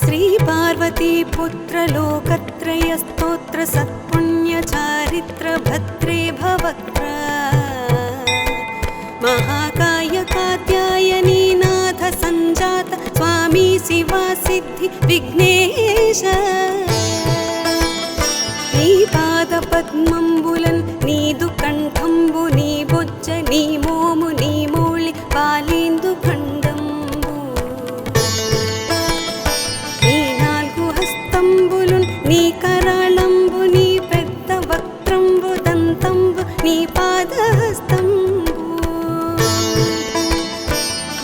श्री पार्वती पुत्र लोकत्रय स्तोत्र सत्पुण्य चारित्र भद्रे भवक्त्र महाकाय कात्यायनी नाथ संजात स्वामी शिवा सिद्धि विघ्नेश नी पाद पद्मंबुलन नीदु कंठंबु नी बొజ్జ నీ మోము నీ మౌళి పాలేందు ఖండంబు నీ నాలుగు హస్తంబులు నీ కరాళంబు నీ పెద్ద వక్త్రంబు దంతంబు నీ పాదహస్తంబు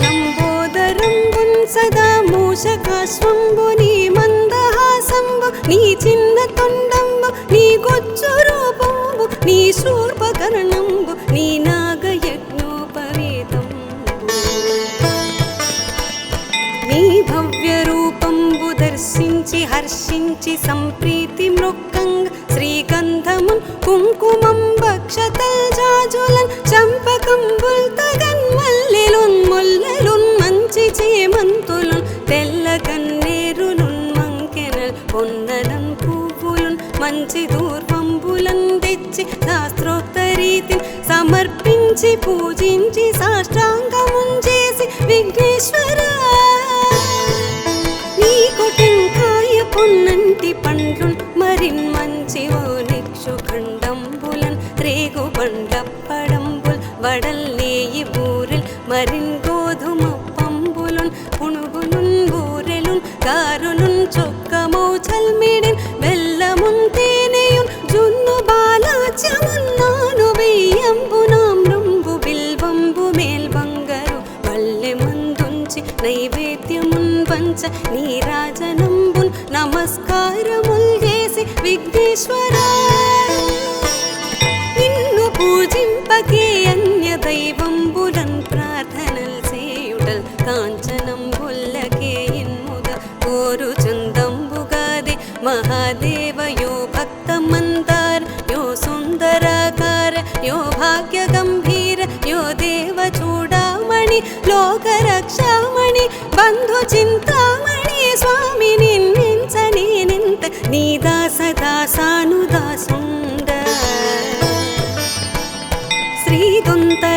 లంబోదరంబున్ సదా మూషకాశ్వంబు నీ మందహాసంబు నీ చిన్న తొండంబు నీ గొచ్చు రూపంబు నీ శూర్పకర్ణంబు నీ నాగయజ్ఞోపవీతంబు నీ భవ్య రూపంబు దర్శించి హర్షించి సంప్రీతి మృక్కంగ శ్రీగంధమున్ కుంకుమం భక్షతల్ జాజులన్ చంపకంబుల్ తగన్ మల్లెలున్ ముల్లెలున్ మంచి చేమంతులున్ తెల్ల గన్నేరులున్ మంకెనల్ పొన్నలం పువ్వులున్ మంచి దూర్వంబులన్ తెచ్చి శాస్త్రోక్త రీతిని సమర్పించి పూజించి సాష్టాంగమున్ చేసి విఘ్నేశ్వర నీకు టెంకాయ పొన్నంటి పండ్లున్ మరిన్ మంచి ఓ నిక్షు ఖండంబులన్ రేగు బండప్పడంబుల్ వడల్లేయి బూరెల్ మరిన్ గోధుమ పంబులున్ పుణుగులున్ బూరెలున్ గారులున్ చొక్కమౌ చల్మిడిన్ బెల్లమున్ తేనెయున్ జున్ను బాలాచ్యమున్నాను వెయ్యంబు నామ్రంబు బిల్వంబు మేల్బంగరు పల్లె మందుంచి నైవేద్యమున్ పంచ నీరాజనంబున్ నమస్కారముల్ చేసి విఘ్నేశ్వర నిన్ను పూజింపకే అన్య దైవంబులన్ ప్రార్థనల్ చేయుటల్ కాంచనంబుల్లకే ఇన్ముద కోరు చందంబుగాదే మహాదేవ యో భక్త మందార యో సుందరాకార యో భాగ్య గంభీర యో దేవ చూడామణి లోక రక్షామణి బంధు చింతామణి స్వామి నిన్నెంచని నింత నీ దాస దాసానుదాసుండ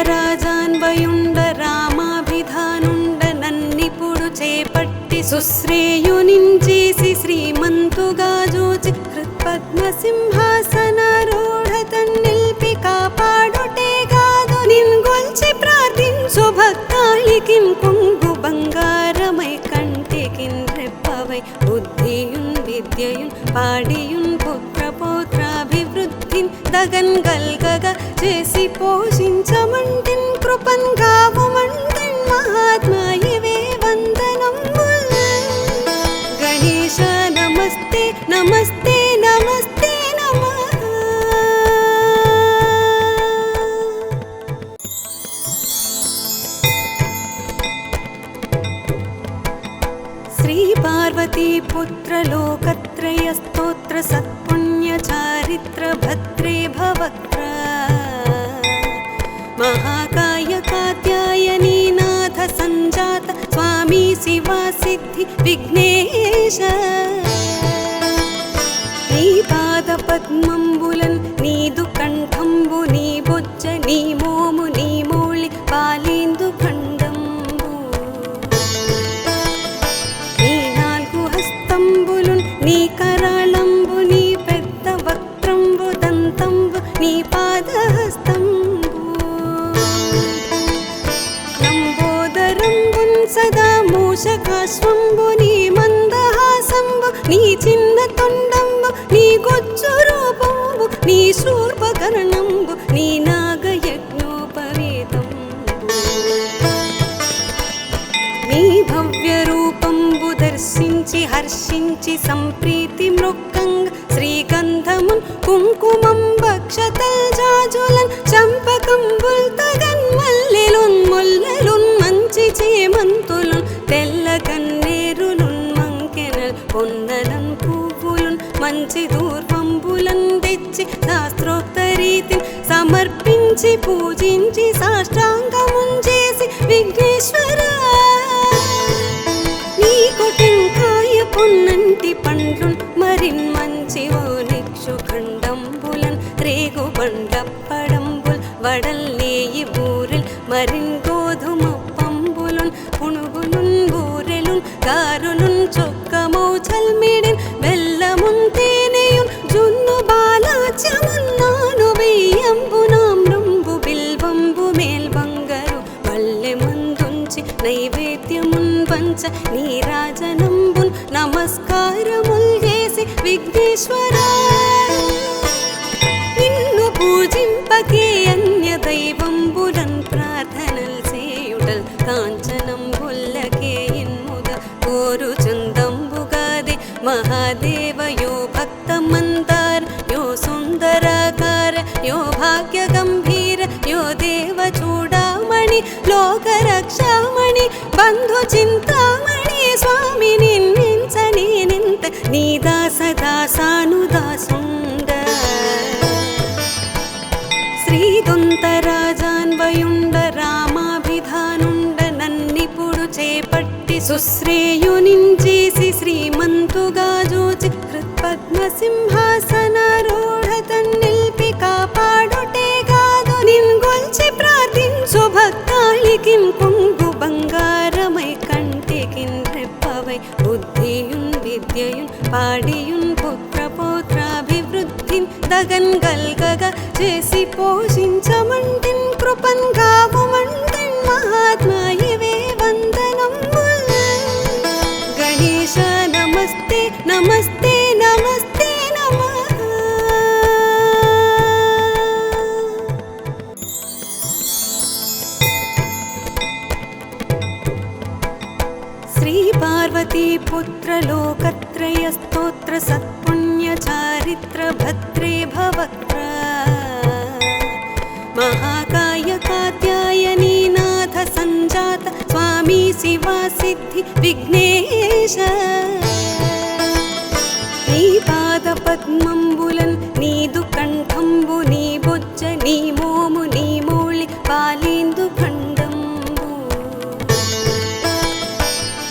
శ్రీదొంతరాజాన్వయుండ రామాభిధానుండ నన్నిపుడు చేపట్టి సుశ్రేయునించేసి శ్రీమంతుగా జోచి హృత్పద్మసింహాసనారూఢ తన్నిల్పి కాపాడుటే కాదు నిన్గొల్చి ప్రార్థించు భక్తాళికిం కొంగు బంగారమై కంటికిన్ రెప్పవై బుద్ధియున్ విద్యయున్ పాడియున్ పుత్ర పౌత్రాభివృద్ధిన్ దగన్ గల్గగా చేసి పోషించమంటిన్ కృపన్ గావుమంటిన్ మహాత్మాయవే వందనంబుల్ గణేశ నమస్తే నమస్తే నమస్తే నమః श्री पार्वती पुत्र लोकत्रय स्तोत्र सत्पुण्य चारित्र भद्रे भवक्त्र महाकाय कात्यायनी नाथ संजात स्वामी शिवा सिद्धि विघ्नेश నీ పాద పద్మంబులన్ నీదు కంఠంబు నీ బొజ్జ నీ మోము నీ మౌళి పాలేందు ఖండంబు నీ నాలుగు హస్తంబులున్ నీ కరాళంబు నీ పెద్ద వక్త్రంబు దంతంబు నీ పాదహస్తంబు లంబోదరంబున్ సదా మూషకాశ్వంబు నీ మందహాసంబు నీ చిన్న తొండంబు నీ గొచ్చు రూపంబు నీ శూర్పకర్ణంబు నీ నాగయజ్ఞోపవీతంబు నీ భవ్య రూపంబు దర్శించి హర్షించి సంప్రీతి మృక్కంగ శ్రీగంధమున్ కుంకుమం భక్షతల్ జాజులన్ చంపకంబుల్ తగన్ మల్లెలున్ ముల్లెలున్ మంచి చేమంతులున్ తెల్ల గన్నేరులున్ మంకెనల్ పొన్నలం పువ్వులున్ మంచి దూర్వంబులన్ తెచ్చి శాస్త్రోక్త రీతిని సమర్పించి పూజించి సాష్టాంగమున్ చేసి విఘ్నేశ్వర నీకు టెంకాయ పొన్న గారులున్ చొక్కమౌ చల్మిడిన్ బెల్లమున్ తేనెయున్ జున్ను బాలాచ్యమున్నాను వెయ్యంబు నామ్రంబు బిల్వంబు మేల్బంగరు వల్లె మందుంచి నైవేద్యమున్ వంచ నీరాజనంబున్ నమస్కారముల్ చేసి విఘ్నేశ్వరా నిన్ను పూజింపకే అన్య దైవంబులన్ ప్రార్థనల్ చేయుటల్ కాంచనంబుల్లకే ఇన్ముద కోరు చందంబుగాదే మహాదేవయో భక్తమందార యో సుందరాకార యో భాగ్య గంభీర యో దేవ చూడామణి లోకరక్షామణి బంధు చింతామణి స్వామి నిన్నించని నింత నీ దాసదాసానుదాసుండ శ్రీదొంతరాజాన్వయుండ రామాభిధానుండ నన్నిపుడు చేపట్టి సుశ్రేయునించేసి శ్రీమంతుగా జోచి హృత్పద్మసింహాసనారూఢ తన్నిల్పి కాపాడుటే కాదు నిన్గొల్చి ప్రార్థించు భక్తాళికిన్ కొంగు బంగారమై కంటికిన్ రెప్పవై బుద్ధియున్ విద్యయున్ పాడియున్ పుత్ర పౌత్రాభివృద్ధిన్ దగన్ గల్గగ చేసి పోషించమంటిన్ కృపన్ గావుమంటిన్ మహాత్మాయివే వందనంబుల్ గణేశ నమస్తే నమస్తే నమస్తే నమః శ్రీ పార్వతీ పుత్ర లోకత్రయ స్తోత్ర సత్పుణ్య చారిత్ర భద్రే భవక్త్ర మహాకాయ కాత్యాయనీ నాథ సంజాత స్వామి శివా సిద్ధి విఘ్నేశ నీ పాద పద్మంబులన్ నీదు కంఠంబు నీ బొజ్జ నీ మోము నీ మౌళి పాలేందు ఖండంబు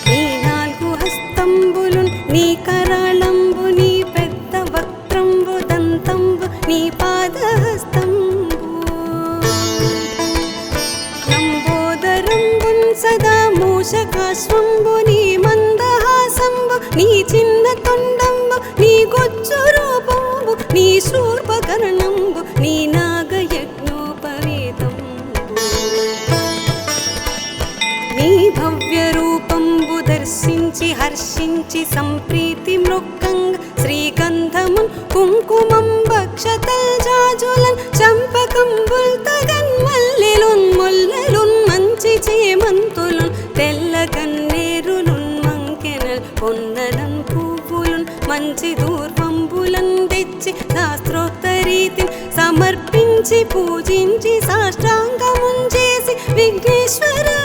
నీ నాలుగు హస్తంబులున్ నీ కరాళంబు నీ పెద్ద వక్త్రంబు దంతంబు నీ పాదహస్తంబు లంబోదరంబున్ సదా మూషకాశ్వంబు నీ మందహాసంబు నీ చిన్న తొండంబు నీ గొజ్జు రూపంబు నీ శూర్పకర్ణంబు నీ నాగయజ్ఞోపవేతంబు నీ భవ్య రూపంబు దర్శించి హర్షించి సంప్రీతి మృక్కంగ శ్రీగంధమున్ కుంకుమం భక్షతల్ జాజులన్ చంపకంబుల్ తగన్ మల్లెలున్ ముల్లెలున్ మంచి చేమంతులున్ తెల్ల గన్నేరులున్ మంకెనల్ పొన్నలన్ పువ్వులున్ మంచి దూర్వంబులన్ తెచ్చి శాస్త్రోక్త రీతిని సమర్పించి పూజించి సాష్టాంగమున్ చేసి విఘ్నేశ్వరా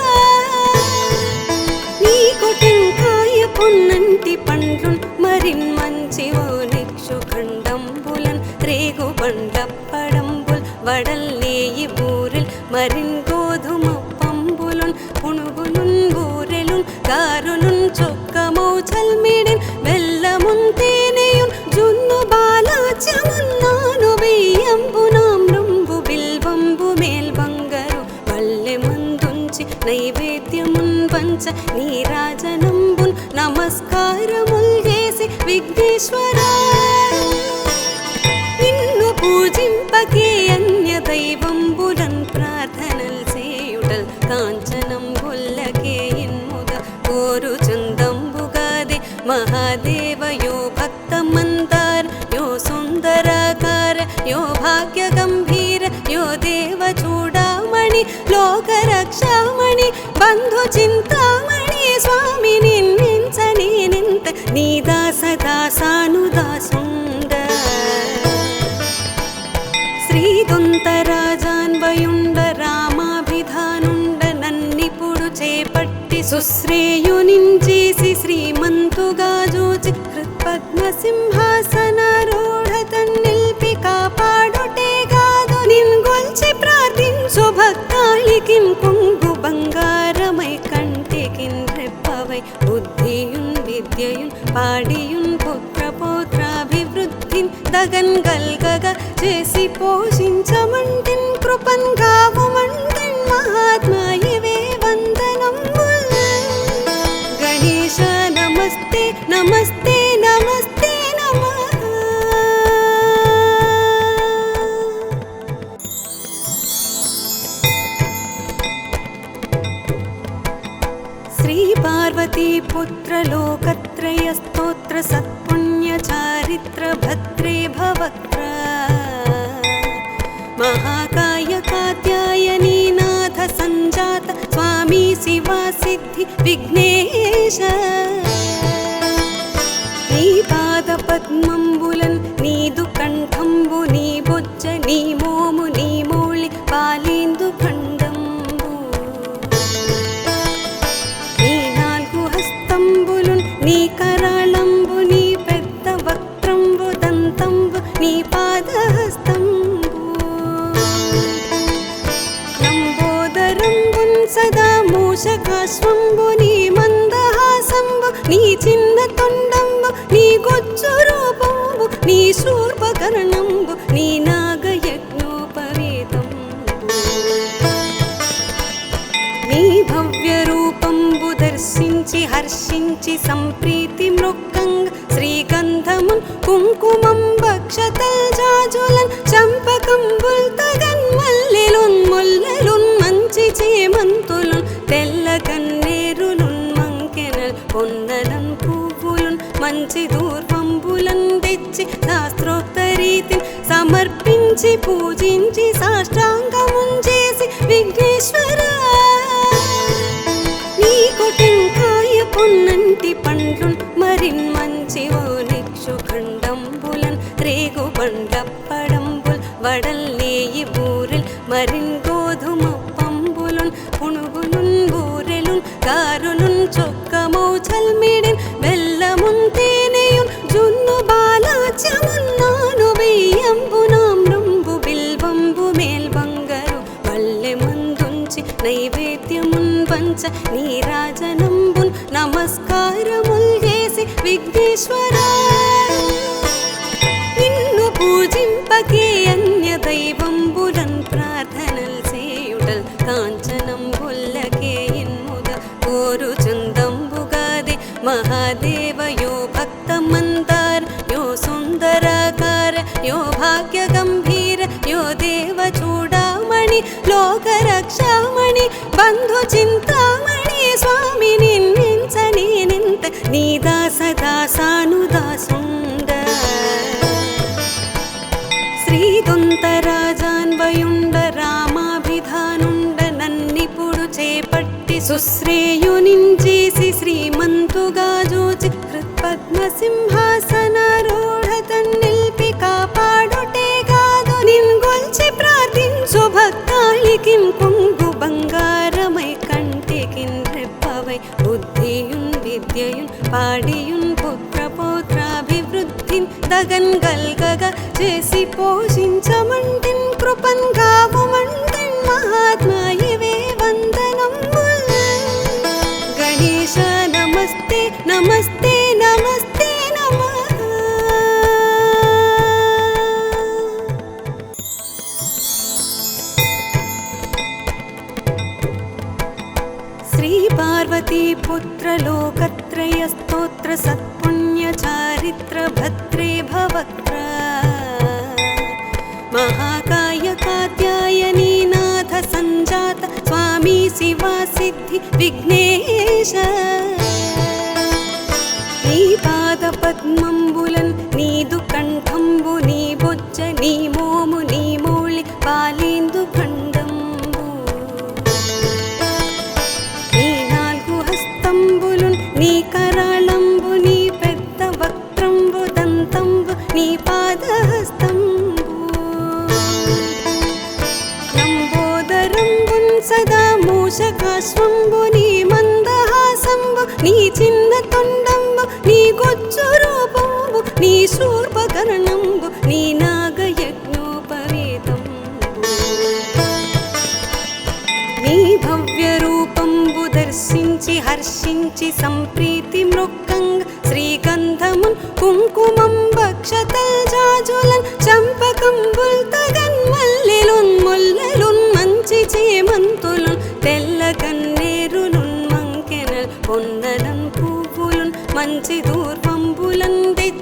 నీకు టెంకాయ పొన్నంటి పండ్లున్ మరిన్ మంచి ఓనిక్షు ఖండంబులన్ రేగు బండప్పడంబుల్ వడల్లేయి బూరెల్ మరిన్ గోధుమ పంబులున్ పునుగులున్ బూరెలున్ గారులున్ చొక్కమౌ చల్మిడిన్ బెల్లమున్ తేనెయున్ జున్ను బాలాచ్యమున్నాను వెయ్యంబు నామ్రంబు బిల్వంబు మేల్బంగరు వల్లె మందుంచి నైవేద్యమున్ వంచ నీరాజనంబున్ నమస్కారముల్ చేసి విఘ్నేశ్వరా నిన్ను పూజింపకే అన్య దైవంబులన్ ప్రార్థనల్ చేయుటల్ కాంచనంబుల్లకే ఇన్ముద కోరు చందంబుగాదే మహాదేవయో భక్తమందార యో సుందరాకార యో భాగ్య గంభీర యో దేవ చూడామణి లోకరక్షామణి బంధు చింతామణి స్వామి నిన్నించని నింత నీ దాసదాసానుదాసుండ శ్రీదొంతరాజాన్వయుండ రామాభిధానుండ నన్నిపుడు చేపట్టి సుశ్రేయునించేసి శ్రీమంతుగా జోచి హృత్పద్మసింహాసనారూఢ తన్నిల్పి కాపాడుటే కాదు నిన్గొల్చి ప్రార్థించు భక్తాళికిన్ కొంగు బంగారమై కంటికిన్ రెప్పవై బుద్ధియున్ విద్యయున్ పాడియున్ పుత్ర పౌత్రాభివృద్ధిన్ దగన్ గల్గగ చేసి పోషించమంటిన్ కృపన్ గావుమంటిన్ మహాత్మాయివే వందనంబుల్ గణేశ నమస్తే నమస్తే నమః. శ్రీ పార్వతీ పుత్ర లోకత్రయ స్తోత్ర సత్పుణ్య చారిత్ర భద్రే భవక్త్ర మహాకాయ కాత్యాయనీ నాథ సంజాత స్వామి శివా సిద్ధి విఘ్నేశ. నీ పాద పద్మంబులన్ నీదు కంఠంబు నీ బొజ్జ నీ మోము నీ మౌళి పాలేందు ఖండంబు. నీ నాలుగు హస్తంబులున్ నీ కరాళంబు నీ పెద్ద వక్త్రంబు దంతంబు నీ పాదహస్తంబు. లంబోదరంబున్ సదా మూషకాశ్వంబు నీ మందహాసంబు నీ చిన్న తొండంబు నీ గొజ్జు రూపంబు నీ శూర్పకర్ణంబు నీ నాగయజ్ఞోపవేతంబు. నీ భవ్య రూపంబు దర్శించి హర్షించి సంప్రీతి మృక్కంగ శ్రీగంధమున్ కుంకుమం భక్షతల్ జాజులన్ చంపకంబుల్ తగన్ మల్లెలున్ ముల్లెలున్ మంచి చేమంతులున్ తెల్ల కన్నేరులున్ మంకెనల్ పొన్నలన్ పువ్వులున్ మంచి దూర్వంబులన్ తెచ్చి శాస్త్రోక్త రీతిని సమర్పించి పూజించి సాష్టాంగమున్ చేసి విఘ్నేశ్వర నీకు టెంకాయ పొన్నంటి పండ్లున్ మరిన్ మంచి ఓ నిక్షు ఖండంబులన్ రేగు బండప్పడంబుల్ వడల్ నేయి బూరెల్ మరిన్ గోధుమ పంబులున్ పునుగులున్ బూరెలున్ గారులున్ చొక్కమౌ చల్మిడిన్ బెల్లమున్ తేనెయున్ జున్ను బాలాచ్యమున్ నాను బియ్యంబు నామ్రంబు బిల్వంబు మేల్బంగరు పల్లె మందుంచి నైవేద్యమున్ పంచ నీరాజనంబున్ నమస్కారముల్ చేసి విఘ్నేశ్వర నిన్ను పూజింపకే అన్య దైవంబులన్ ప్రార్థనల్ చేయుటల్ కాంచనంబుల్లకే ఇన్ముద కోరు చందంబుగాదే మహాదేవ యో భక్త మందార యో సుందరాకార యో భాగ్య గంభీర యో దేవ చూడామణి లోక రక్షామణి బంధు చింతామణి స్వామి నిన్నించని నింత నీ దాస దాసానుదాసుండ. శ్రీదొంతరాజాన్వయుండ రామాభిధానుండ నన్నిపుడు చేపట్టి సుశ్రేయునించేసి శ్రీమంతుగా జోచి హృత్పద్మసింహాసనారూఢ తన్నిల్పి కాపాడుటే కాదు నిన్గొల్చి ప్రార్థించు భక్తాళికిం కొంగు బంగారమై కంటికిన్ రెప్పవై బుద్ధియున్ విద్యయున్ పాడియున్ పుత్ర పౌత్రాభివృద్ధిన్ దగన్ గల్గగా చేసి పోషించమంటిన్ కృపన్ గావుమంటిన్ మహాత్మాయివే వందనంబుల్. గణేశ నమస్తే నమస్తే నమస్తే నమః. శ్రీ పార్వతీ పుత్ర లోకత్రయ స్తోత్ర సత్పుణ్య చారిత్ర భద్రే భవక్త్ర మహాకాయ కాత్యాయనీ నాథ సంజాత స్వామి శివా సిద్ధి విఘ్నేశ. నీ పాద పద్మంబులన్ నీదు కంఠంబు నీ బొజ్జ నీ మోము నీ మౌళి పాలేందు ఖండంబు. నీ నాలుగు హస్తంబులున్ నీ కరాళంబు నీ పెద్ద వక్త్రంబు దంతంబు నీ పాదహస్తంబు. లంబోదరంబున్ సదా మూషకాశ్వంబు నీ మందహాసంబు నీ చిన్న తొండంబు నీ గొజ్జు రూపంబు నీ శూర్పకర్ణంబు నీ నాగయజ్ఞోపవేతంబు. నీ భవ్య రూపంబు దర్శించి హర్షించి సంప్రీతి మృక్కంగ శ్రీగంధమున్ కుంకుమం భక్షతల్ జాజులన్ చంపకంబుల్ తగన్ మల్లెలున్ ముల్లెలున్ మంచి చేమంతులున్ తెల్ల కన్నేరులున్ మంకెనల్ పొన్నలన్ పువ్వులున్ మంచి దూర్వం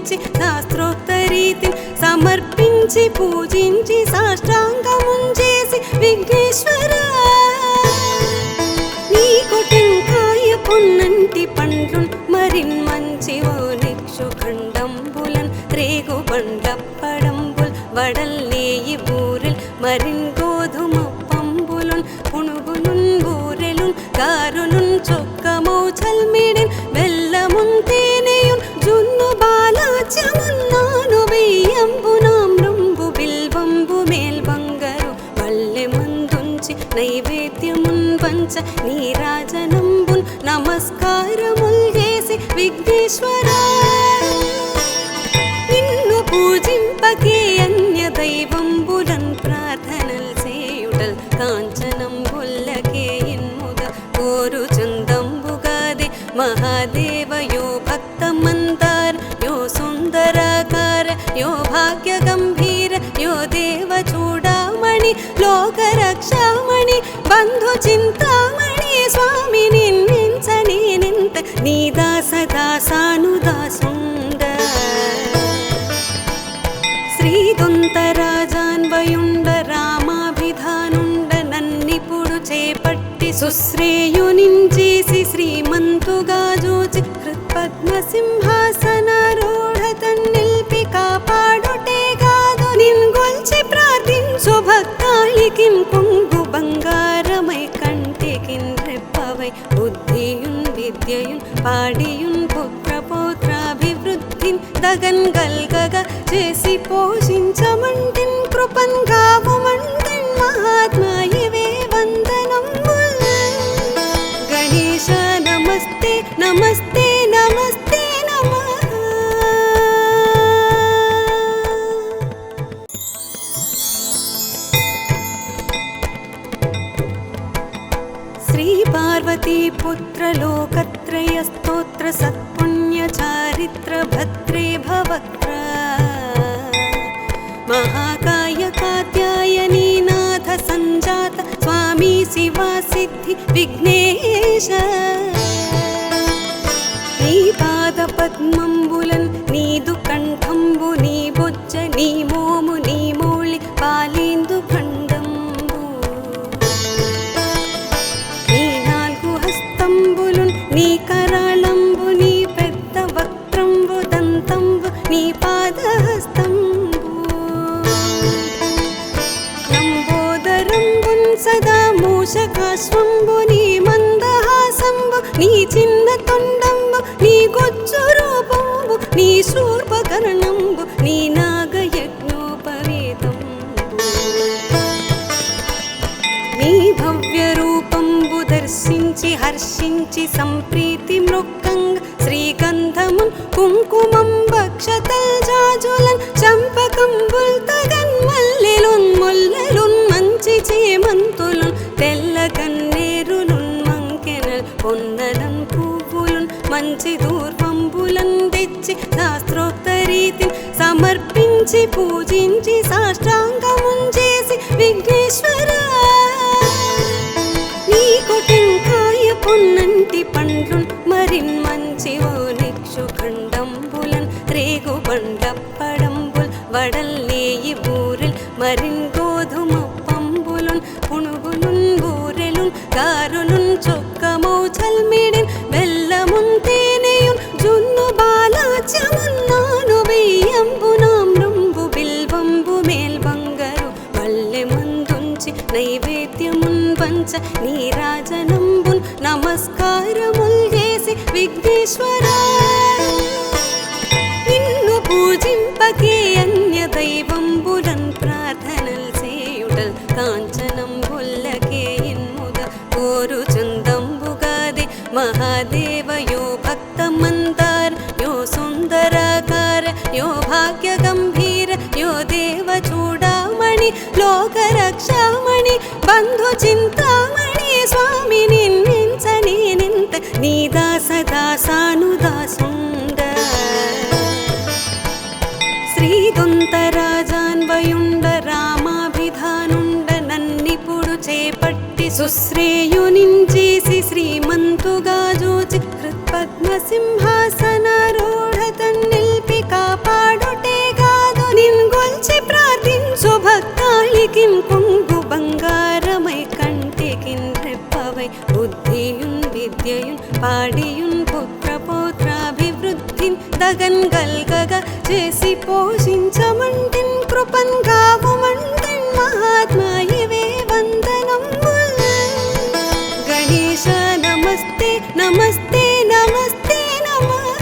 మెచ్చి శాస్త్రోక్త రీతిని సమర్పించి పూజించి సాష్టాంగముంచేసి విఘ్నేశ్వరా నీకు టెంకాయ పొన్నంటి పండ్లున్ మరిన్ మంచి ఓ నిక్షు ఖండంబులన్ రేగు బండప్పడంబుల్ వడల్లేయి బూరెల్ మరిన్ గోధుమ పంబులున్ పునుగులున్ బూరెలున్ గారులున్ చొక్కమౌ చల్మిడిన్ బెల్లమున్ తేనెయున్ జున్ను బాలాచ్యమున్నాను వెయ్యంబునామ్రంబు బిల్వంబు మేల్బంగరు వల్లె మందుంచి నైవేద్యమున్ వంచ నీరాజనంబున్ నమస్కారముల్ చేసి విఘ్నేశ్వరా నిన్ను పూజింపకే అన్య దైవంబులన్ ప్రార్థనల్ చేయుటల్ కాంచనంబుల్లకే ఇన్ముద కోరు చందంబుగాదే మహాదేవ యో భక్త మందార యో సుందరాకార యో భాగ్య గంభీర యో దేవ చూడామణి లోక రక్షామణి బంధు చింతామణి స్వామి నిన్నించని నింత నీ దాస దాసానుదాసుండ శ్రీదొంతరాజాన్వయుండ రామాభిధానుండ నన్నిపుడు చేపట్టి సుశ్రేయునించేసి శ్రీమంతుగా జోచి హృత్పద్మ సింహాసనారూఢ తన్నిల్పి కాపాడుటే కాదు నిన్గొల్చి ప్రార్థించు భక్తాళికిన్ కొంగు బంగారమై కంటికిన్ రెప్పవై బుద్ధియున్ విద్యయున్ పాడియున్ పుత్ర పౌత్రాభివృద్ధిన్ దగన్ గల్గగ చేసి పోషించమంటిన్ కృపన్ గావుమంటిన్ మహాత్మాయివే వందనంబుల్ గణేశ నమస్తే నమస్తే నమస్తే నమః శ్రీ పార్వతీ పుత్ర లోకత్రయ స్తోత్ర సత్పుణ్య చారిత్ర భద్రే భవక్త్ర మహాకాయ కాత్యాయనీ నాథ సంజాత స్వామి శివా సిద్ధి విఘ్నేశ నీ పాద పద్మంబులన్ నీదు కంఠంబు నీ బొజ్జ నీ మోము నీ మౌళి పాలేందు భండంబు నీ నాలుగు హస్తంబులున్ నీ కరాళంబు నీ పెద్ద వక్త్రంబు దంతంబు నీ పాదహస్తంబు లంబోదరంబున్ సదా మూషకాశ్వంబు నీ మందహాసంబు నీ చిన్న తొండంబు నీ గొజ్జు రూపంబు నీ శూర్పకర్ణంబు నీ నాగయజ్ఞోపవేతంబు నీ భవ్య రూపంబు దర్శించి హర్షించి సంప్రీతి మృక్కంగ శ్రీగంధమున్ కుంకుమం భక్షతల్ జాజులన్ చంపకంబుల్ తగన్ మల్లెలున్ ముల్లెలున్ మంచి చేమంతులున్ తెల్ల గన్నేరులున్ మంకెనల్ పొన్నలన్ పువ్వులున్ మంచి దూర్వంబులన్ తెచ్చి శాస్త్రోక్త రీతిని సమర్పించి పూజించి సాష్టాంగముంచేసి విఘ్నేశ్వరా నీకు టెంకాయ పొన్నంటి పండ్లున్ మరిన్ మంచి ఓ నిక్షు ఖండంబులన్ రేగు బండప్పడంబుల్ వడల్లేయి బూరెల్ మరిన్ గోధుమ పంబులున్ పునుగులున్ బూరెలున్ గారులున్ చొక్కమౌ చల్మిడిన్ బెల్లమున్ తేనెయున్ జున్ను బాలాచ్యమున్నాను వెయ్యంబునామ్రంబు బిల్వంబు మేల్బంగరు వల్లె మందుంచి నైవేద్యమున్ వంచ నీరాజనంబున్ నమస్కారముల్ చేసి విఘ్నేశ్వరా నిన్ను పూజింపకే అన్య దైవంబులన్ ప్రార్థనల్ చేయుటల్ కాంచనంబుల్లకే ఇన్ముద కోరు చందంబుగాదే మహాదేవ యో భక్త మందార యో సుందరాకార యో భాగ్య గంభీర యో దేవ చూడామణి లోక రక్షామణి బంధు చింతామణి స్వామి నిన్నించని నింత నీ దాస దాసానుదాసుండ శ్రీదొంతరాజాన్వయుండ రామాభిధానుండ నన్నిపుడు చేపట్టి సుశ్రేయునించేసి శ్రీమంతుగా జోచి హృత్పద్మ సింహాసనారూఢ తన్నిల్పి కాపాడుటే పాడియున్ పుత్ర పౌత్రాభివృద్ధిన్ దగన్ గల్గగా చేసి పోషించమంటిన్ కృపన్ గావుమంటిన్ మహాత్మా ఇవే వందనంబుల్ గణేశ నమస్తే నమస్తే నమస్తే నమః.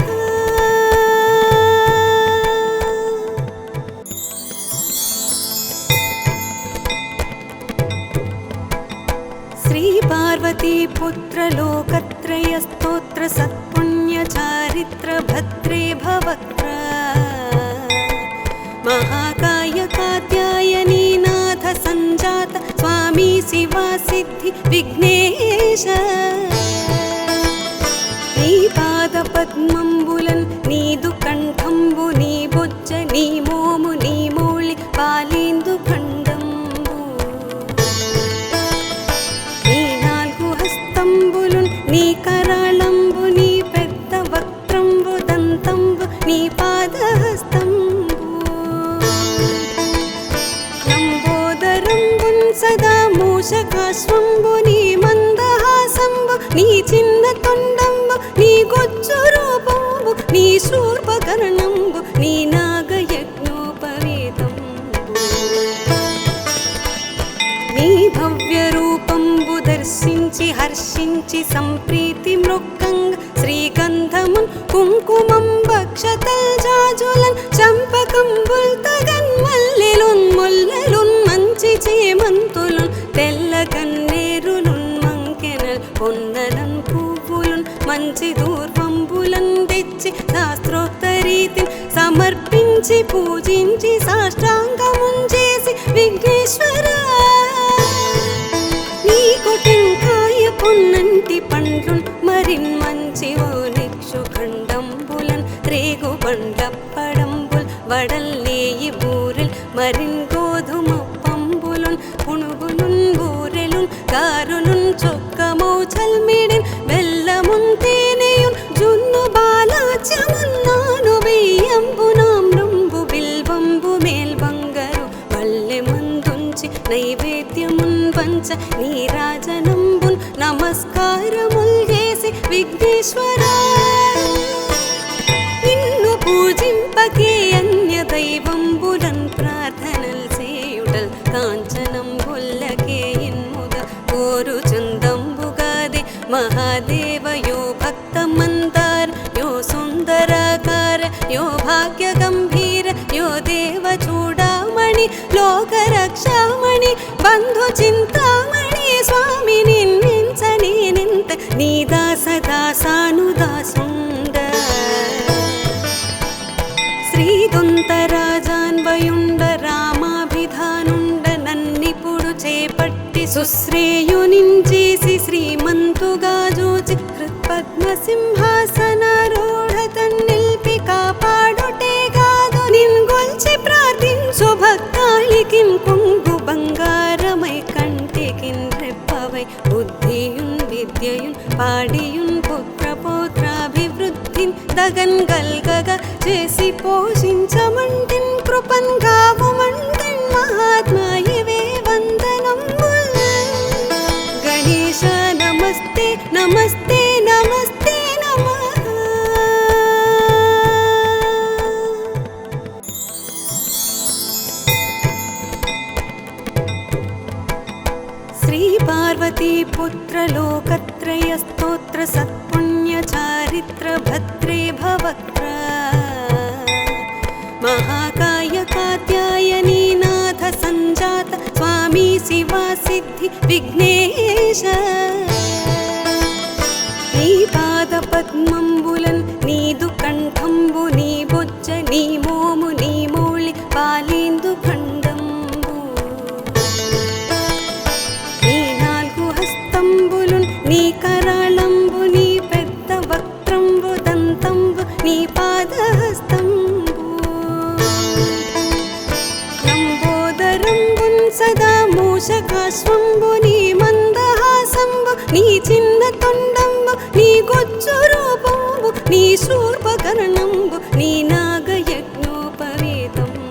శ్రీ పార్వతీ పుత్ర లోకత్రయ స్తోత్ర సత్పుణ్య చారిత్ర భద్రే భవక్త్ర మహాకాయ కాత్యాయనీ నాథ సంజాత స్వామి శివా సిద్ధి విఘ్నేశ. నీ పాద పద్మంబులన్ నీదు కంఠంబు నీ బొజ్జ నీ మోము నీ మౌళి పాలేందు ఖండంబు నీ నాలుగు హస్తంబులున్ నీ కరాళంబు నీ పెద్ద వక్త్రంబు దంతంబు నీ పాదహస్తంబు లంబోదరంబున్ సదా మూషకాశ్వంబు నీ మందహాసంబు నీ చిన్న తొండంబు నీ గొజ్జు రూపంబు నీ శూర్పకర్ణంబు నీ నాగయజ్ఞోపవేతంబు నీ భవ్య రూపంబు దర్శించి హర్షించి సంప్రీతి మృక్కంగ శ్రీగంధమున్ కుంకుమం భక్షతల్ జాజులన్ చంపకంబుల్ తగన్ మల్లెలున్ ముల్లెలున్ మంచి చేమంతులున్ తెల్ల గన్నేరులున్ మంకెనల్ పొన్నలన్ పువ్వులున్ మంచి దూర్వంబులన్ తెచ్చి శాస్త్రోక్త రీతిని సమర్పించి పూజించి సాష్టాంగమున్ చేసి విఘ్నేశ్వర నీకు టెంకాయ పొన్నంటి పండ్లున్ మరిన్ మంచి ఓ నిక్షు ఖండంబులన్ రేగు బండప్పడంబుల్ వడల్లేయి బూరెల్ మరిన్ గోధుమ పంబులున్ పుణుగులున్ బూరెలున్ గారులున్ చొక్కమౌ చల్మిడిన్ బెల్లమున్ తేనెయున్ జున్ను బాలాచ్యమున్నాను వెయ్యంబు నామ్రంబు బిల్వంబు మేల్బంగరు పల్లె మందుంచి నైవేద్యమున్ పంచ నీరాజనంబున్ నమస్కారముల్ చేసి విఘ్నేశ్వర నిన్ను పూజింపకే అన్య దైవంబులన్ ప్రార్థనల్ చేయుటల్ కాంచనంబుల్లకే ఇన్ముగ కోరు చందంబుగాదే మహాదేవ యో భక్త మందార యో సుందరాకార యో భాగ్య గంభీర యో దేవ చూడామణి లోక రక్షామణి బంధు చింతామణి స్వామి నిన్నించని నింత నీ దాస దాసానుదాసుండ శ్రీదొంతరాజాన్వయుండ రామాభిధానుండ నన్నిపుడు చేపట్టి సుశ్రేయునించేసి శ్రీమంతుగా జూచి హృత్పద్మసింహాసనారూఢ తన్నిల్పి కాపాడుటే కాదు నిన్గొల్చి ప్రార్థించు భక్తాళికిన్ కొంగు బంగారమై కంటికిన్ రెప్పవై బుద్ధియున్ విద్యయున్ పాడియున్ పుత్ర పౌత్రాభివృద్ధిన్ దగన్ గల్గగా చేసి పోషించమంటిన్ కృపన్ గావుమంటిన్ మహాత్మా ఇవే వందనంబుల్ గణేశ నమస్తే నమస్తే నమస్తే నమః. శ్రీ పార్వతీ పుత్ర లోకత్రయ స్తోత్ర సత్పుణ్య చారిత్ర భద్రే భవక్త్ర మహాకాయ కాత్యాయనీ నాథ సంజాత స్వామి శివా సిద్ధి విఘ్నేశ. నీ పాద పద్మంబులన్ నీదు కంఠంబు నీ బొజ్జ నీ మోము నీ మౌళి పాలేందు ఖండంబు నీ నాలుగు హస్తంబులున్ నీ కరాళంబు నీ పెద్ద వక్త్రంబు దంతంబు నీ పాదహస్తంబు లంబోదరంబున్ సదా మూషకాశ్వంబు నీ మందహాసంబు నీ చిన్న తొండంబు నీ గొజ్జు రూపంబు నీ శూర్పకర్ణంబు నీ నాగయజ్ఞోపవేతంబు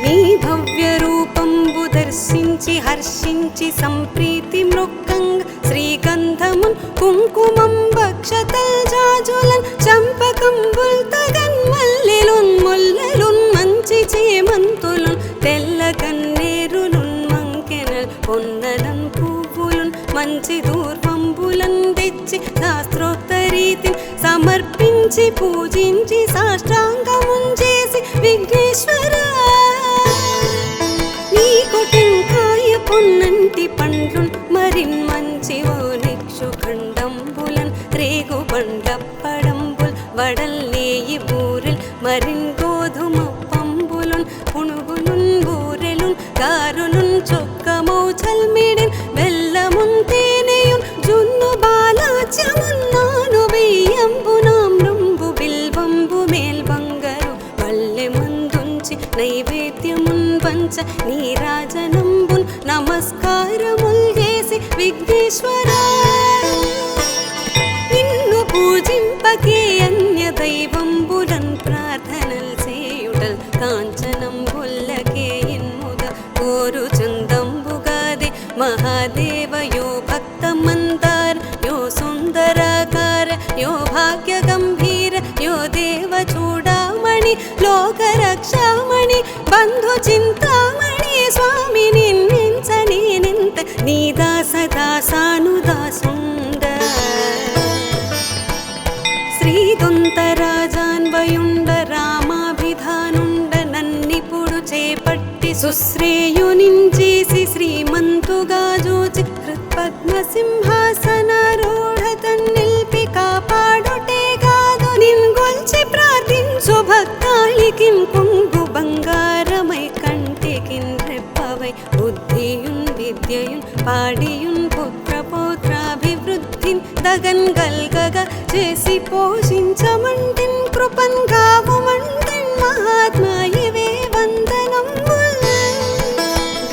నీ భవ్య రూపంబు దర్శించి హర్షించి సంప్రీతి మృక్కంగ శ్రీగంధమున్ కుంకుమం భక్షతల్ జాజులన్ చంపకంబుల్ తగన్ మల్లెలున్ ముల్లెలున్ మంచి చేమంతులున్ తెల్ల కన్నేరులున్ మంకెనల్ పొన్నలం పువ్వులున్ మంచి దూర్వంబులన్ తెచ్చి శాస్త్రోక్త రీతిని సమర్పించి పూజించి సాష్టాంగమున్ చేసి విఘ్నేశ్వర నీకు టెంకాయ పొన్నంటి పండ్లున్ మరిన్ మంచి ఓ నిక్షు ఖండంబులన్ రేగు బండప్పడంబుల్ వడల్లేయి బూరెల్ మరిన్ గోధుమ పంబులున్ పునుగులున్ బూరెలున్ గారులున్ చొక్కమౌ చల్మిడిన్ బెల్లమున్ తేనెయున్ జున్ను బాలాచ్యమున్నాను బియ్యంబు నామ్రంబు బిల్వంబు మేల్బంగరు వల్లె మందుంచి నైవేద్యమున్ పంచ నీరాజనంబున్ నమస్కారముల్ చేసి విఘ్నేశ్వర నిన్ను పూజింపకే అన్య దైవంబులన్ ప్రార్థనల్ చేయుటల్ కాంచనంబుల్లకే ఇన్ముద కోరు చందంబుగాదే మహాదేవయో భక్తమందార యో సుందరాకార యో భాగ్య గంభీర యో దేవ చూడామణి లోకరక్షామణి బంధు చింతామణి స్వామి నిన్నించని నింత నీ దాసదాసానుదాసుండ శ్రీదొంతరాజాన్వయుండ రామాభిధానుండ నన్నిపుడు చేపట్టి సుశ్రేయునించేసి శ్రీమంతుగా జూచి హృత్పద్మసింహాసనారూఢ తన్నిల్పి కాపాడుటే కాదు నిన్గొల్చి ప్రార్థించు భక్తాళికిం కొంగు బంగారమై కంటికిన్ రెప్పవై బుద్ధియున్ విద్యయున్ పాడియున్ పుత్ర పౌత్రాభివృద్ధిన్ దగన్ గల్గగా చేసి పోషించమంటిన్ కృపన్ గావుమంటిన్ మహాత్మాయివే వందనంబుల్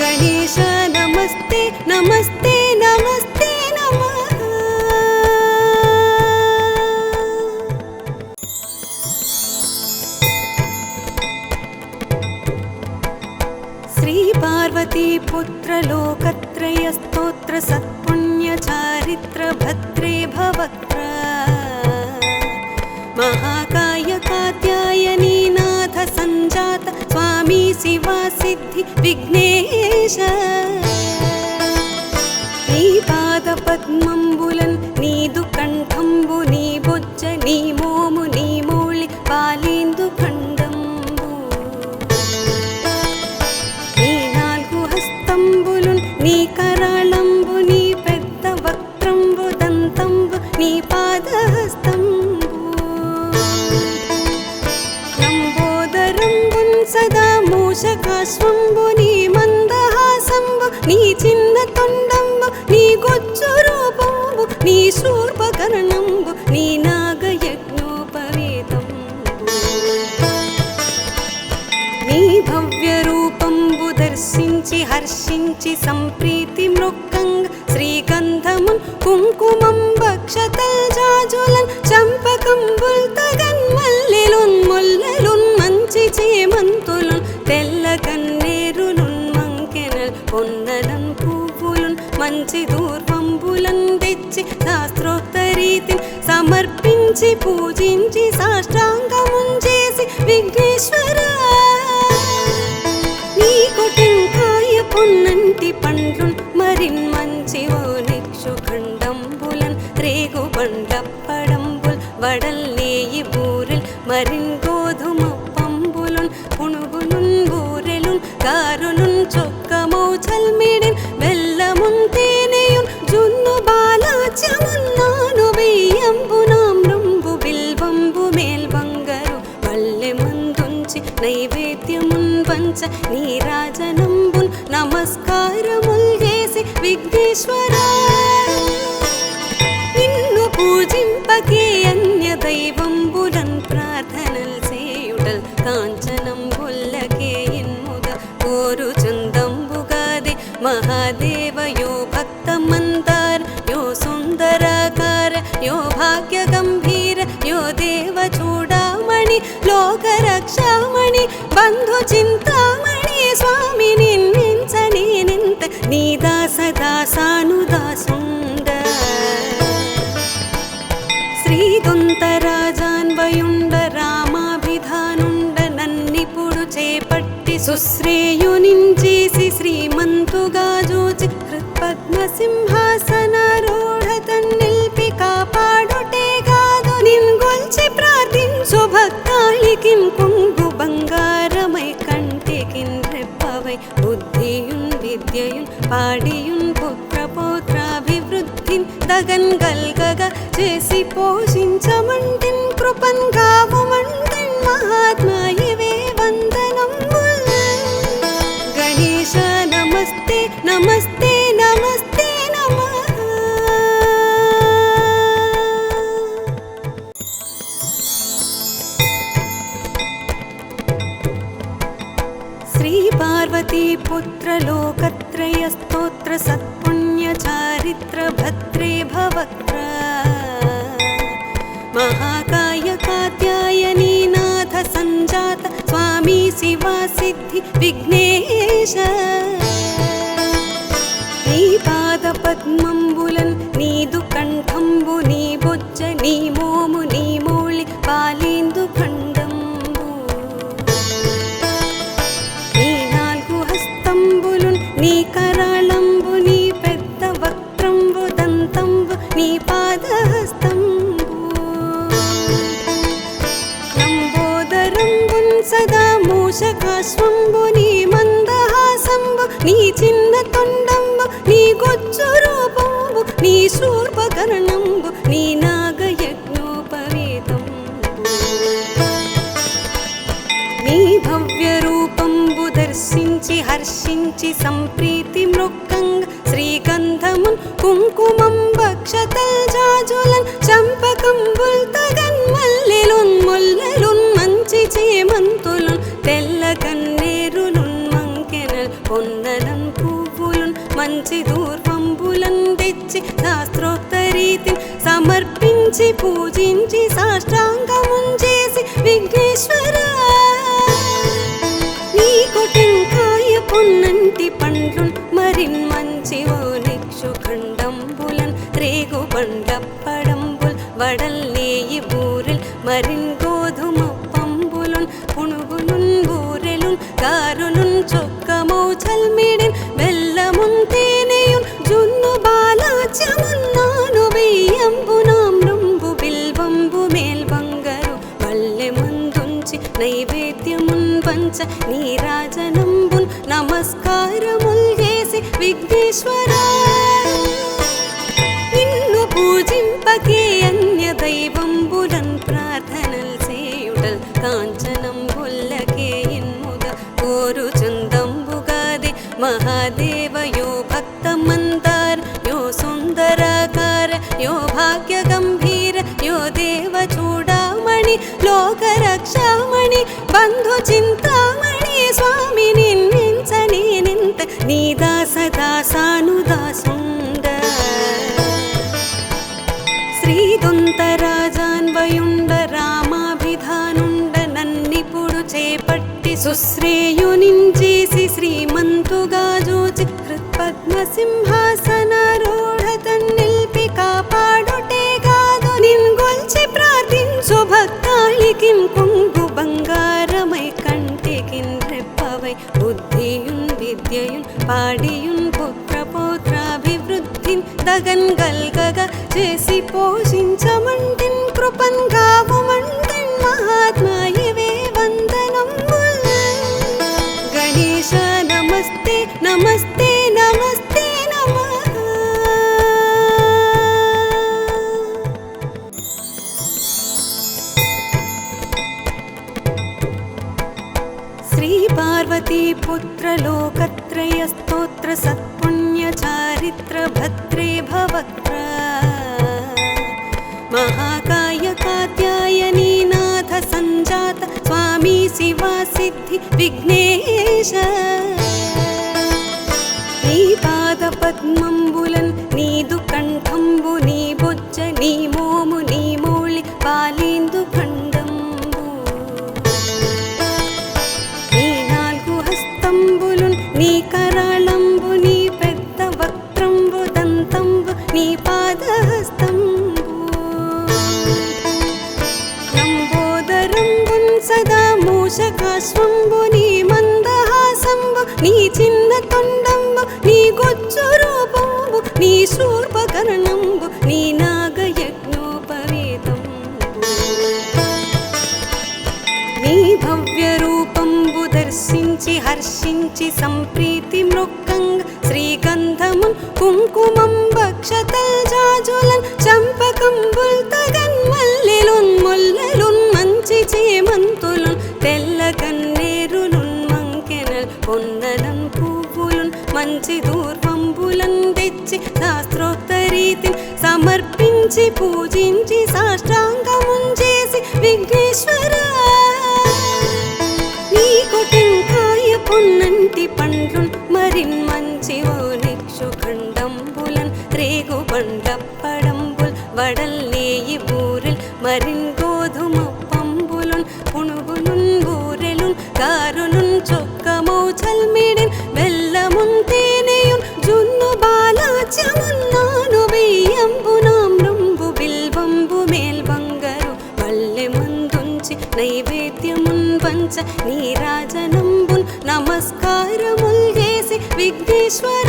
గణేశ నమస్తే నమస్తే నమస్తే నమః శ్రీ పార్వతీ పుత్ర లోకత్రయ స్తోత్ర సత్పుణ్య చారిత్ర భద్రే భవక్త్ర మహాకాయ కాత్యాయనీనాథ సంజాత స్వామి శివా సిద్ధి విఘ్నేశ నీ పాద పద్మంబులన్ నీదు కంఠంబు నీ బొజ్జ నీ మోము నీ మౌళి పాలేందు ఖండంబు నీ నాలుగు హస్తంబులున్ నీ కరాళంబు నీ పెద్ద వక్త్రంబు దంతంబు నీ పాదహస్తంబు లంబోదరంబున్ సదా మూషకాశ్వంబు నీ మందహాసంబు నీ చిన్న తొండంబు నీ గొజ్జు రూపంబు నీ శూర్పకర్ణంబు నీ నాగయజ్ఞోపవేతంబు నీ భవ్య రూపంబు దర్శించి హర్షించి సంప్రీతి మృక్కంగ శ్రీగంధమున్ కుంకుమం భక్షతల్ జాజులన్ చంపకంబుల్ తగన్ మల్లెలున్ ముల్లెలున్ మంచి చేమంతులున్ తెల్ల కన్నేరులున్ మంకెనల్ పొన్నలం పువ్వులున్ మంచి దూర్వంబులన్ తెచ్చి శాస్త్రోక్త రీతిని సమర్పించి పూజించి సాష్టాంగమున్ చేసి విఘ్నేశ్వర నీకు టెంకాయ పొన్నంటి పండ్లున్ మరిన్ మంచి ఓ నిక్షు ఖండంబులన్ రేగు బండప్పడంబుల్ వడల్లేయి బూరెల్ మరిన్ గోధుమ పంబులున్ పునుగులున్ బూరెలున్ గారులున్ చొక్కమౌ చల్మిడిన్ బెల్లమున్ తేనెయున్ జున్ను బాలాచ్యమున్నాను బియ్యంబు నామ్రంబు బిల్వంబు మేల్బంగరు వల్లె మందుంచి నైవేద్యమున్ పంచ నీరాజనంబున్ నమస్కారముల్ చేసి విఘ్నేశ్వర నిన్ను పూజింపకే అన్య దైవంబులన్ ప్రార్థనల్ చేయుటల్ కాంచనంబుల్లకే ఇన్ముద కోరు చందంబుగాదే మహాదేవయో భక్తమందార యో సుందరాకార యో భాగ్య గంభీర యో దేవ చూడామణి లోకరక్షామణి బంధు చింతామణి స్వామి నిన్నించని నింత నీ దాసదాసానుదాసుండ సుశ్రేయునించేసి శ్రీమంతుగా జోచి హృత్పద్మసింహాసనారూఢ తన్నిల్పి కాపాడుటే కాదు నిన్గొల్చి ప్రార్థించు భక్తాళికిన్ కొంగు బంగారమై కంటికిన్ రెప్పవై బుద్ధియున్ విద్యయున్ పాడియున్ పుత్ర పౌత్రాభివృద్ధిన్ దగన్ గల్గగా చేసి పోషించమంటిన్ కృపన్ గావుమంటిన్ మహాత్మా ఇవే వందనంబుల్ గణేశ నమస్తే నమస్తే నమస్తే నమః. శ్రీ పార్వతీ పుత్ర లోకత్రయ స్తోత్ర సత్పుణ్య చారిత్ర భద్రే భవక్త్ర మహాకాయ కాత్యాయనీ నాథ సంజాత స్వామి శివా సిద్ధి విఘ్నేశ నీ పాద పద్మంబులన్ నీదు కంఠంబు నీ బొజ్జ నీ మోము నీ మోళి పాలేందు ఖండంబు నీ నాలుగు హస్తంబులున్ నీ కరాళంబు నీ పెద్ద వక్త్రంబు దంతంబు నీ పాదహస్తంబు లంబోదరంబున్ సదా మూషకాశ్వంబు నీ మందహాసంబు నీ చిన్న తొండంబు నీ గొజ్జు రూపంబు నీ శూర్పకర్ణంబు నీ నాగయజ్ఞోపవేతంబు నీ భవ్య రూపంబు దర్శించి హర్షించి సంప్రీతి మృక్కంగ శ్రీగంధమున్ కుంకుమం భక్షతల్ జాజులన్ చంపకంబుల్ తగన్ మల్లెలున్ ముల్లెలున్ మంచి చేమంతులున్ తెల్ల గన్నేరులున్ మంకెనల్ పొన్నలన్ పువ్వులున్ మంచి దూర్వంబులన్ తెచ్చి శాస్త్రోక్త రీతిని సమర్పించి పూజించి సాష్టాంగమున్ చేసి విఘ్నేశ్వర నీకు టెంకాయ పొన్నంటి పండ్లున్ మరిన్ మంచి ఓ నిక్షు ఖండంబులన్ రేగు బండప్పడంబుల్ వడల్లేయి బూరెల్ మరిన్ గోధుమ పంబులున్ పుణుగులున్ బూరెలున్ గారులున్ చొక్కమౌ చల్మిడిన్ బెల్లమున్ తేనెయున్ జున్ను బాలాచ్యమున్నాను వెయ్యంబునామ్రంబు బిల్వంబు మేల్బంగరు వల్లె మందుంచి నైవేద్యమున్ పంచ నీరాజనంబున్ నమస్కారముల్ చేసి విఘ్నేశ్వర నిన్ను పూజింపకే అన్య దైవంబులన్ ప్రార్థనల్ చేయుటల్ కాంచనంబుల్లకే ఇన్ముద కోరు చందంబుగాది మహాదేవ యో భక్త మందార యో సుందరాకార యో భాగ్య గంభీర యో దేవ చూడామణి లోక రక్షామణి బంధు చింతామణి స్వామి నిన్నించని నింత నీ దాస దాసానుదాసుండ శ్రీదొంతరాజాన్వయుండ రామాభిధానుండ నన్నిపుడు చేపట్టి సుశ్రేయునించేసి శ్రీమంతుగా జోచి హృత్పద్మసింహాసనారూఢ తన్నిల్పి కాపాడుటే కాదు నిన్గొల్చి ప్రార్థించు భక్తాళికిన్ కొంగు బంగారమై కంటికిన్ రెప్పవై బుద్ధియున్ విద్యయున్ పాడియున్ పుత్ర పౌత్రాభివృద్ధిన్ దగన్ గల్గగా చేసి పోషించమంటిన్ కృపన్ గావుమంటిన్ మహాత్మా ఇవే వందనంబుల్ గణేశ నమస్తే నమస్తే నమస్తే నమః. శ్రీ పార్వతీ పుత్ర లోకత్రయ స్తోత్ర సత్పుణ్య చారిత్ర భద్రే భవక్త్ర మహాకాయ కాత్యాయనీ నాథ సంజాత స్వామి శివా సిద్ధి విఘ్నేశ నీ పాద పద్మంబులన్ నీదు కంఠంబు నీ బొజ్జ నీ మోము నీ మోళి పాలేందు ఖండంబు నీ నాలుగు హస్తంబులున్ నీ కరాళంబు నీ పెద్ద వక్త్రంబు దంతంబు నీ పాదహస్తంబు లంబోదరంబున్ సదా మూషకాశ్వంబు నీ మందహా శూర్పకర్ణంబు నీ నాగయజ్ఞోపవేతంబు నీ భవ్య రూపంబు దర్శించి హర్షించి సంప్రీతి మృక్కంగ శ్రీగంధమున్ కుంకుమం భక్షతల్ జాజులన్ చంపకంబుల్ తగన్ మల్లెలున్ ముల్లెలున్ మంచి చేమంతులున్ తెల్ల గన్నేరులున్ మంకెనల్ పొన్నలన్ పువ్వులున్ మంచి దూర్వంబులన్ తెచ్చి శాస్త్రోక్త రీతిని సమర్పించి పూజించి సాష్టాంగమున్ చేసి విఘ్నేశ్వర నీకు టెంకాయ పొన్నంటి పండ్లున్ మరిన్ మంచి ఓ నిక్షు ఖండంబులన్ రేగు బండప్పడంబుల్ వడల్ నేయి బూరెల్ మరిన్ గోధుమ పంబులున్ పుణుగులున్ బూరెలున్ గారులున్ చొక్కమౌ చల్మిడిన్ బెల్లమున్ తేనెయున్ జున్ను బాలాచ్యమున్నాను వెయ్యంబు నామ్రంబు బిల్వంబు మేల్బంగరు పల్లె మందుంచి నైవేద్యమున్ పంచ నీరాజనంబున్ నమస్కారముల్ చేసి విఘ్నేశ్వర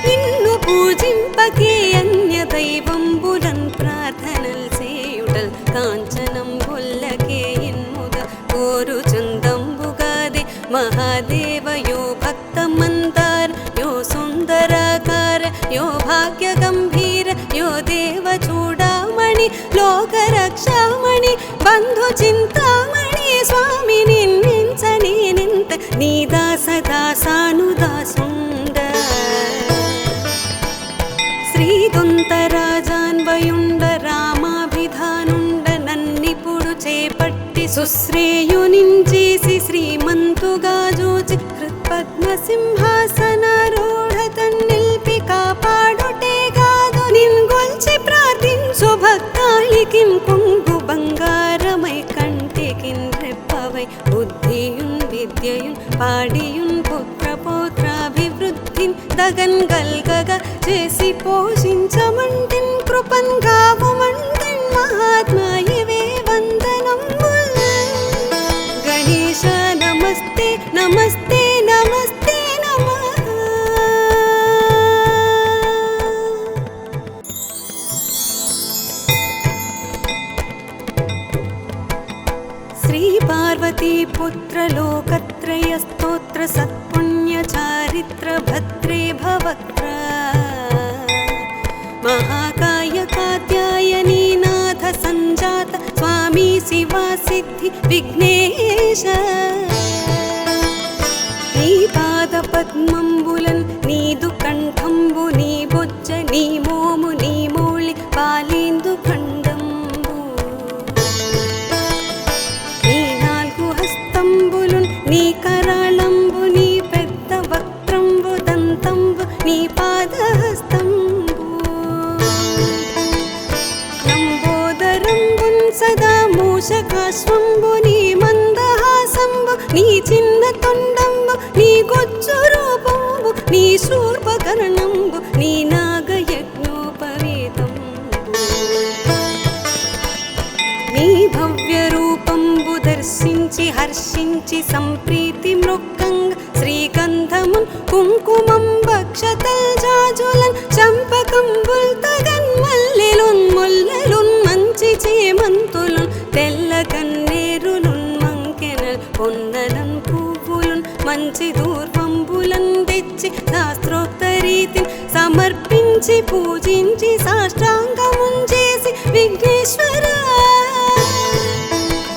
నిన్ను పూజింపకే అన్య దైవంబులన్ ప్రార్థనల్ చేయుటల్ కాంచనంబుల్లకే ఇన్ముద కోరు చందంబుగాదే మహాదేవ యో భక్త మందార యో సుందరాకార యో భాగ్య గంభీర యో దేవ చూడామణి లోకరక్షామణి బంధు చింతామణి స్వామి నిన్నించని నింత నీ దాస దాసానుదాసుండ శ్రీదొంతరాజాన్వయుండ రామాభిధానుండ నన్నిపుడు చేపట్టి సుశ్రేయునించేసి శ్రీమంతుగా జూచి హృత్పద్మసింహాసనారూఢ తన్నిల్పి కాపాడుటే కాదు నిన్గొల్చి ప్రార్థించు భక్తాళికిన్ కొంగు బంగారమై కంటికిన్ రెప్పవై బుద్ధియున్ విద్యయున్ పాడియున్ పుత్ర పౌత్రాభివృద్ధిన్ దగన్ గల్గగా చేసి పోషించమంటిన్ కృపన్ గావుమంటిన్ మహాత్మాయివే వందనంబుల్ గణేశ నమస్తే నమస్తే నమస్తే నమః శ్రీ పార్వతీ పుత్ర లోకత్రయ స్తోత్ర సత్పుణ్య చారిత్ర భద్రే భవక్త్ర మహాకాయ కాత్యాయనీ నాథ సంజాత స్వామి శివా సిద్ధి విఘ్నేశ నీ పాద పద్మంబులన్ నీదు కంఠంబు నీ బొజ్జ నీ మోము నీ మౌళి పాలేందు ఖండంబు నీ నాలుగు హస్తంబులున్ నీ కరాళంబు నీ పెద్ద వక్త్రంబు దంతంబు నీ పాదహస్తంబు లంబోదరంబున్ సదా మూషకాశ్వంబు నీ మందహాసంబు నీ చిన్న తొండంబు నీ గొచ్చు రూపంబు నీ శూర్పకర్ణంబు నీ నాగయజ్ఞోపవేతంబు నీ భవ్య రూపంబు దర్శించి హర్షించి సంప్రీతి మృక్కంగ శ్రీగంధమున్ కుంకుమం భక్షతల్ జాజులన్ చంపకంబుల్ తగన్ మల్లెలున్ ముల్లెలున్ మంచి చేమంతులున్ తెల్ల గన్నేరులున్ మంకెనల్ పొన్నలన్ పువ్వులున్ మంచి దూర్వంబులన్ తెచ్చి శాస్త్రోక్త రీతిని సమర్పించి పూజించి సాష్టాంగమున్ చేసి విఘ్నేశ్వర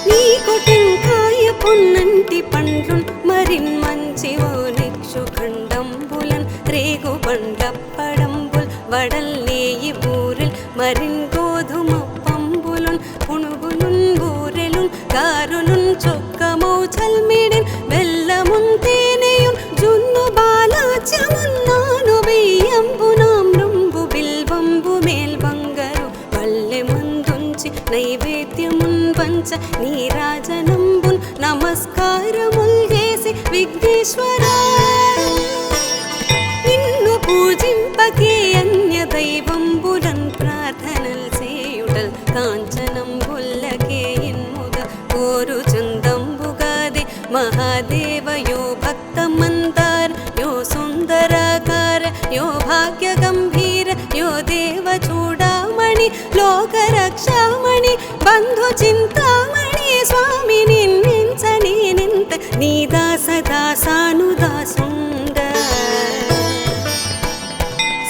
నీకు టెంకాయ పొన్నంటి పండ్లున్ మరిన్ మంచి ఓ నిక్షు ఖండంబులన్ రేగు బండప్పడంబుల్ వడల్ నేయి బూరెల్ మరిన్ గోధుమ పంబులున్ పుణుగులున్ బూరెలున్ గారులున్ చొక్కమౌ చల్మిడిన్ బెల్లమున్ తేనెయున్ జున్ను బాలాచ్యమున్నాను వెయ్యంబు నామ్రంబు బిల్వంబు మేల్బంగరు పల్లె మందుంచి నైవేద్యమున్ పంచ నీరాజనంబున్ నమస్కారముల్ చేసి విఘ్నేశ్వర నిన్ను పూజింపకే అన్య దైవంబులన్ ప్రార్థనల్ చేయుటల్ కాంచనంబుల్లకే ఇన్ముద కోరు చందంబుగాదే మహాదేవ యో భక్త మందార యో సుందరాకార యో చింతామణి లోకరక్షామణి బంధు చింతామణి స్వామి నిన్నించని నింత నీ దాసదాసానుదాసుండ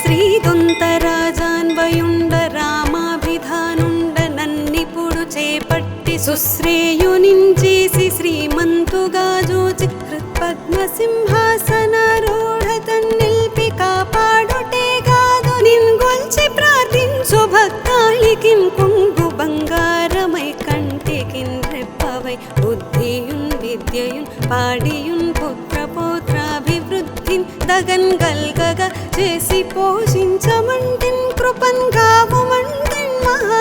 శ్రీదొంతరాజాన్వయుండ రామాభిధానుండ నన్నిపుడు చేపట్టి సుశ్రేయునించేసి శ్రీమంతుగా జూచి హృత్పద్మసింహాసనారూఢ తన్నిల్పి కాపాడుటే కాదు నిన్గొల్చి ప్రార్థించు భక్తాళికిం కొంగు బంగారమై కంటికిన్ రెప్పవై బుద్ధియున్ విద్యయున్ పాడియున్ పుత్రపౌత్రాభివృద్ధిన్ దగన్ గల్గగ చేసి పోషించమంటిన్ కృపన్ కావుమంటిన్ మహా